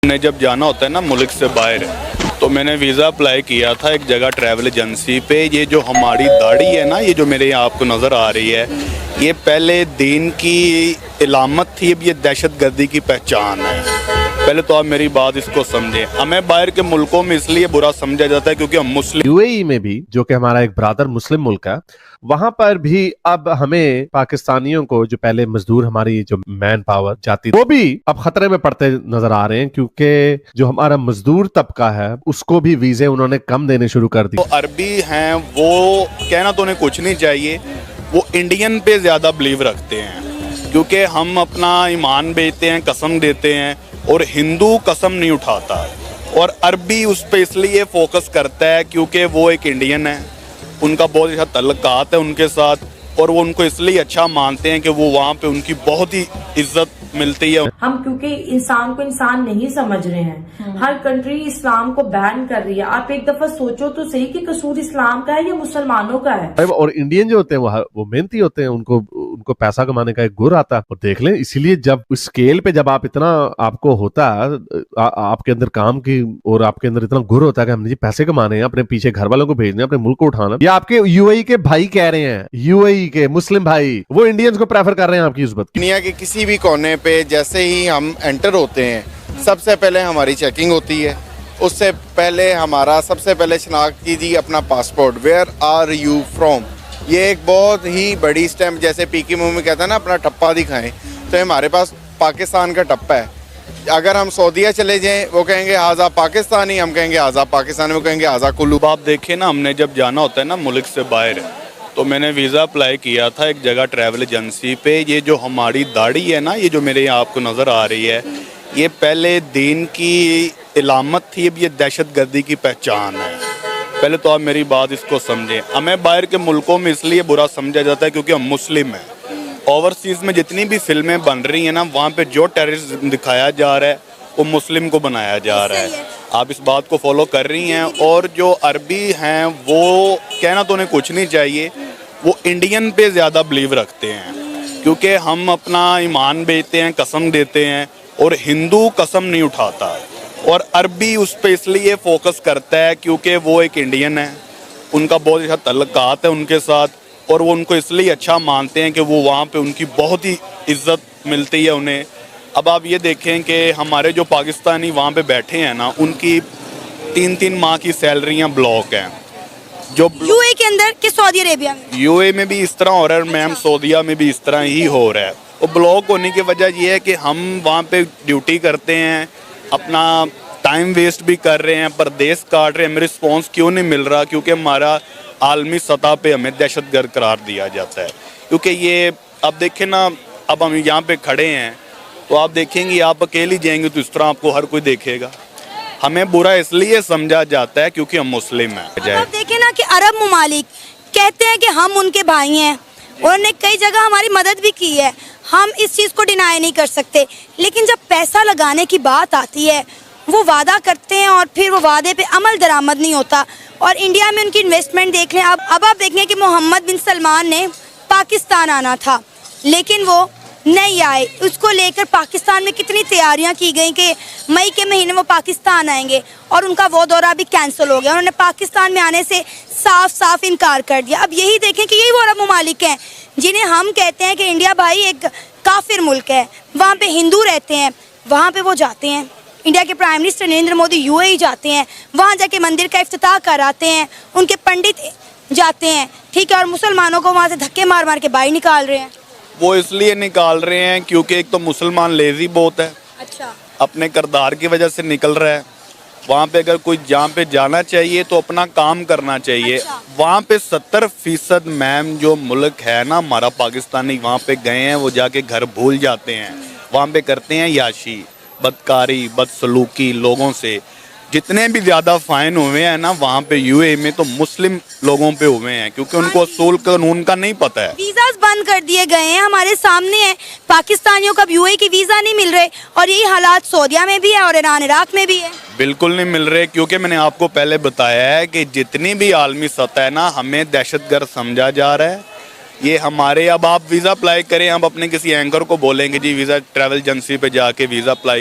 ने जब जाना होता है ना मुल्क से बाहर, तो मैंने वीज़ा अप्लाई किया था एक जगह ट्रैवल एजेंसी पे। ये जो हमारी दाढ़ी है ना, ये जो मेरे यहाँ आपको नज़र आ रही है, ये पहले दीन की इलामत थी, अब ये दहशतगर्दी की पहचान है। पहले तो आप मेरी बात इसको समझें। हमें बाहर के मुल्कों में इसलिए बुरा समझा जाता है क्योंकि हम मुस्लिम। यूएई में भी, जो कि हमारा एक ब्रादर मुस्लिम मुल्क है, वहां पर भी अब हमें पाकिस्तानियों को, जो पहले मजदूर हमारी जो मैन पावर जाती, वो भी अब खतरे में पड़ते नजर आ रहे हैं, क्योंकि जो हमारा मजदूर तबका है उसको भी वीजे उन्होंने कम देने शुरू कर दिए। तो अरबी हैं, वो कहना तो उन्हें कुछ नहीं चाहिए, वो इंडियन पे ज्यादा बिलीव रखते हैं क्योंकि हम अपना ईमान बेचते हैं, कसम देते हैं, और हिंदू कसम नहीं उठाता। और अरबी उस पर इसलिए फोकस करता है क्योंकि वो एक इंडियन है, उनका बहुत अच्छा तल्लुकात है उनके साथ, और वो उनको इसलिए अच्छा मानते हैं कि वो वहाँ पे उनकी बहुत ही इज्जत मिलती है। हम क्योंकि इंसान को इंसान नहीं समझ रहे हैं, हर कंट्री इस्लाम को बैन कर रही है। आप एक दफा सोचो तो सही कि कसूर इस्लाम का है या मुसलमानों का है। और इंडियन जो होते हैं वो मेहनती होते हैं, उनको पैसा कमाने का एक गुर आता है। और देख लें, इसीलिए जब स्केल पे जब आप इतना आपको होता है आपके अंदर काम की, और आपके अंदर इतना गुर होता है कि हमने जी पैसे कमाने हैं, अपने पीछे घर वालों को भेजने, अपने मुल्क को उठाना। ये आपके यूएई के भाई कह रहे हैं, यूएई के मुस्लिम भाई, वो इंडियंस को प्रेफर कर रहे हैं आपकी उस बात। दुनिया के किसी भी कोने पे जैसे ही हम एंटर होते हैं, सबसे पहले हमारी चेकिंग होती है। उससे पहले हमारा सबसे पहले शनाख्त कीजिए अपना passport, where are you from. ये एक बहुत ही बड़ी स्टैम्प, जैसे पीके मुंह में कहता है ना अपना टप्पा दिखाएं, तो हमारे पास पाकिस्तान का टप्पा है। अगर हम सऊदीया चले जाएं, वो कहेंगे आज़ा पाकिस्तानी, हम कहेंगे आज़ा पाकिस्तानी, वो कहेंगे आज़ा कुल्लू। आप देखें ना, हमने जब जाना होता है ना मुल्क से बाहर, तो मैंने वीज़ा अप्लाई किया था एक जगह ट्रैवल एजेंसी पे। ये जो हमारी दाढ़ी है ना, ये जो मेरे यहाँ आपको नज़र आ रही है, ये पहले दीन की इलामत थी, अब ये दहशतगर्दी की पहचान है। पहले तो आप मेरी बात इसको समझें। हमें बाहर के मुल्कों में इसलिए बुरा समझा जाता है क्योंकि हम मुस्लिम हैं। ओवरसीज़ में जितनी भी फिल्में बन रही हैं ना, वहाँ पे जो टेररिज्म दिखाया जा रहा है वो मुस्लिम को बनाया जा रहा है। आप इस बात को फॉलो कर रही हैं। और जो अरबी हैं, वो कहना तो उन्हें कुछ नहीं चाहिए, वो इंडियन पे ज़्यादा बिलीव रखते हैं क्योंकि हम अपना ईमान बेचते हैं, कसम देते हैं, और हिंदू कसम नहीं उठाता। और अरबी उस पर इसलिए फोकस करता है क्योंकि वो एक इंडियन है, उनका बहुत अच्छा तल्लुकात है उनके साथ, और वो उनको इसलिए अच्छा मानते हैं कि वो वहाँ पे उनकी बहुत ही इज्जत मिलती है उन्हें। अब आप ये देखें कि हमारे जो पाकिस्तानी वहाँ पे बैठे हैं ना, उनकी 3-3 माह की सैलरियाँ ब्लॉक हैं। जो यूएई के अंदर कि सऊदी अरेबिया में? यूएई में भी इस तरह हो रहा है मैम, सऊदीया में भी इस तरह ही हो रहा है। और ब्लॉक होने की वजह ये है कि हम वहाँ पे ड्यूटी करते हैं, अपना टाइम वेस्ट भी कर रहे हैं, परदेश काट रहे हैं, हमें रिस्पॉन्स क्यों नहीं मिल रहा? क्योंकि हमारा आलमी सतह पे हमें दहशतगर्द करार दिया जाता है। क्योंकि ये अब देखें ना, अब हम यहाँ पे खड़े हैं तो आप देखेंगे, आप अकेली जाएंगे तो इस तरह आपको हर कोई देखेगा। हमें बुरा इसलिए समझा जाता है क्योंकि हम मुस्लिम हैं। आप देखें ना कि अरब ममालिक कहते हैं कि हम उनके भाई हैं, उन्होंने कई जगह हमारी मदद भी की है, हम इस चीज़ को डिनाई नहीं कर सकते। लेकिन जब पैसा लगाने की बात आती है, वो वादा करते हैं और फिर वो वादे पे अमल दरामद नहीं होता। और इंडिया में उनकी इन्वेस्टमेंट देख लें। अब आप देखें कि मोहम्मद बिन सलमान ने पाकिस्तान आना था, लेकिन वो नहीं आए। उसको लेकर पाकिस्तान में कितनी तैयारियां की गई कि मई के महीने वो पाकिस्तान आएंगे, और उनका वो दौरा भी कैंसिल हो गया। उन्होंने पाकिस्तान में आने से साफ साफ इनकार कर दिया। अब यही देखें कि यही वो अरब ममालिक हैं जिन्हें हम कहते हैं कि इंडिया भाई एक काफिर मुल्क है, वहाँ पे हिंदू रहते हैं, वहाँ पे वो जाते हैं। इंडिया के prime minister Narendra Modi UAE जाते हैं, वहाँ जाके मंदिर का इफ्तिताह कराते हैं, उनके पंडित जाते हैं, ठीक है, और मुसलमानों को वहाँ से धक्के मार मार के बाहर निकाल रहे हैं। वो इसलिए निकाल रहे हैं क्योंकि एक तो मुसलमान लेजी बहुत है, अच्छा, अपने किरदार की वजह से निकल रहा है। वहाँ पे अगर कोई जहाँ पे जाना चाहिए तो अपना काम करना चाहिए। अच्छा। वहाँ पे 70% मैम जो मुल्क है ना हमारा पाकिस्तानी, वहाँ पे गए हैं, वो जाके घर भूल जाते हैं, वहाँ पे करते हैं याशी, बदकारी, बदसलूकी लोगों से। जितने भी ज़्यादा फाइन हुए हैं ना वहाँ पे यूएई में, तो मुस्लिम लोगों पे हुए हैं क्योंकि उनको असूल कानून का नहीं पता है। वीज़ास बंद कर दिए गए हैं, हमारे सामने है। पाकिस्तानियों को अब यूएई की वीज़ा नहीं मिल रहे, और यही हालात सऊदीया में भी है और ईरान इराक में भी है। बिल्कुल नहीं मिल रहे, क्योंकि मैंने आपको पहले बताया है कि जितनी भी आलमी सतह है ना, हमें दहशतगर्द समझा जा रहा है। ये हमारे, अब आप वीज़ा अप्लाई करें, हम अपने किसी एंकर को बोलेंगे जी वीज़ा ट्रैवल एजेंसी पे जाके वीज़ा अप्लाई